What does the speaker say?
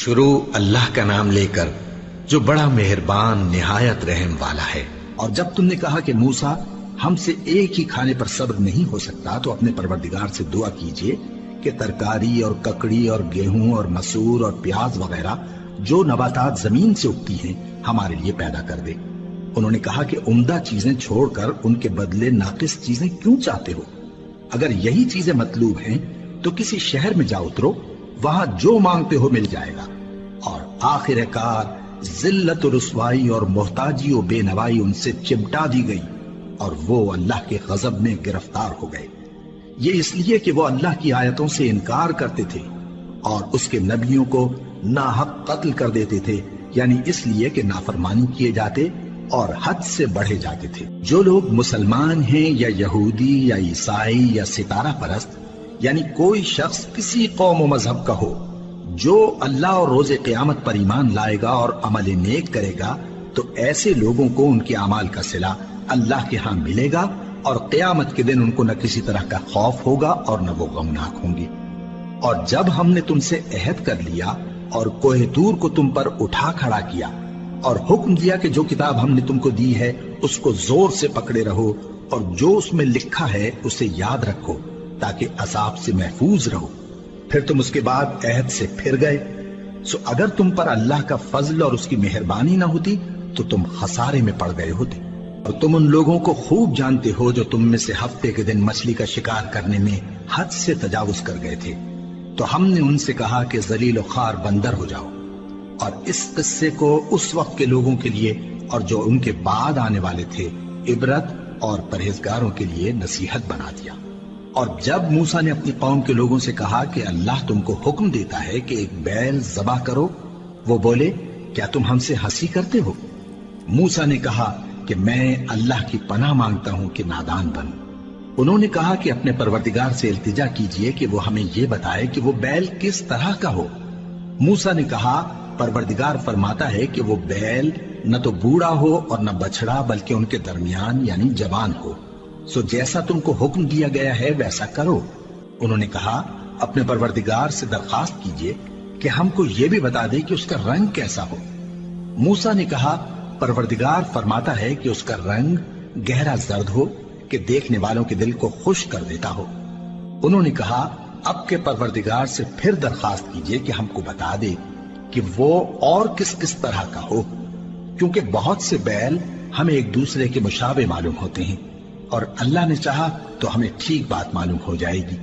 شروع اللہ کا نام لے کر جو بڑا مہربان نہایت رحم والا ہے۔ اور جب تم نے کہا کہ موسیٰ ہم سے ایک ہی کھانے پر صبر نہیں ہو سکتا تو اپنے پروردگار سے دعا کیجئے کہ ترکاری اور ککڑی اور گیہوں اور مسور اور پیاز وغیرہ جو نباتات زمین سے اگتی ہیں ہمارے لیے پیدا کر دے۔ انہوں نے کہا کہ عمدہ چیزیں چھوڑ کر ان کے بدلے ناقص چیزیں کیوں چاہتے ہو؟ اگر یہی چیزیں مطلوب ہیں تو کسی شہر میں جا اترو، وہاں جو مانگتے ہو مل جائے گا۔ اور آخر کار ذلت و رسوائی اور محتاجی و بے نوائی ان سے چمٹا دی گئی اور وہ اللہ کے غضب میں گرفتار ہو گئے۔ یہ اس لیے کہ وہ اللہ کی آیتوں سے انکار کرتے تھے اور اس کے نبیوں کو ناحق قتل کر دیتے تھے، یعنی اس لیے کہ نافرمانی کیے جاتے اور حد سے بڑھے جاتے تھے۔ جو لوگ مسلمان ہیں یا یہودی یا عیسائی یا ستارہ پرست، یعنی کوئی شخص کسی قوم و مذہب کا ہو، جو اللہ اور روز قیامت پر ایمان لائے گا اور عمل نیک کرے گا تو ایسے لوگوں کو ان کے اعمال کا صلہ اللہ کے ہاں ملے گا، اور قیامت کے دن ان کو نہ کسی طرح کا خوف ہوگا اور نہ وہ غمناک ہوں گے۔ اور جب ہم نے تم سے عہد کر لیا اور کوہ طور کو تم پر اٹھا کھڑا کیا اور حکم دیا کہ جو کتاب ہم نے تم کو دی ہے اس کو زور سے پکڑے رہو اور جو اس میں لکھا ہے اسے یاد رکھو تاکہ عذاب سے محفوظ رہو، پھر تم اس کے بعد عہد سے پھر گئے، سو اگر تم پر اللہ کا فضل اور اس کی مہربانی نہ ہوتی تو تم خسارے میں پڑ گئے ہوتے۔ اور تم ان لوگوں کو خوب جانتے ہو جو تم میں سے ہفتے کے دن مچھلی کا شکار کرنے میں حد سے تجاوز کر گئے تھے، تو ہم نے ان سے کہا کہ ذلیل و خوار بندر ہو جاؤ، اور اس قصے کو اس وقت کے لوگوں کے لیے اور جو ان کے بعد آنے والے تھے عبرت اور پرہیزگاروں کے لیے نصیحت بنا دیا۔ اور جب موسیٰ نے اپنی قوم کے لوگوں سے کہا کہ اللہ تم کو حکم دیتا ہے کہ ایک بیل ذبح کرو، وہ بولے کیا تم ہم سے ہنسی کرتے ہو؟ موسیٰ نے کہا کہ میں اللہ کی پناہ مانگتا ہوں کہ نادان بنوں۔ انہوں نے کہا کہ اپنے پروردگار سے التجا کیجئے کہ وہ ہمیں یہ بتائے کہ وہ بیل کس طرح کا ہو۔ موسیٰ نے کہا پروردگار فرماتا ہے کہ وہ بیل نہ تو بوڑھا ہو اور نہ بچڑا بلکہ ان کے درمیان یعنی جوان ہو، سو جیسا تم کو حکم دیا گیا ہے ویسا کرو۔ انہوں نے کہا اپنے پروردگار سے درخواست کیجئے کہ ہم کو یہ بھی بتا دے کہ اس کا رنگ کیسا ہو۔ موسیٰ نے کہا پروردگار فرماتا ہے کہ اس کا رنگ گہرا زرد ہو کہ دیکھنے والوں کے دل کو خوش کر دیتا ہو۔ انہوں نے کہا اب کے پروردگار سے پھر درخواست کیجئے کہ ہم کو بتا دے کہ وہ اور کس کس طرح کا ہو، کیونکہ بہت سے بیل ہمیں ایک دوسرے کے مشابہ معلوم ہوتے ہیں، اور اللہ نے چاہا تو ہمیں ٹھیک بات معلوم ہو جائے گی۔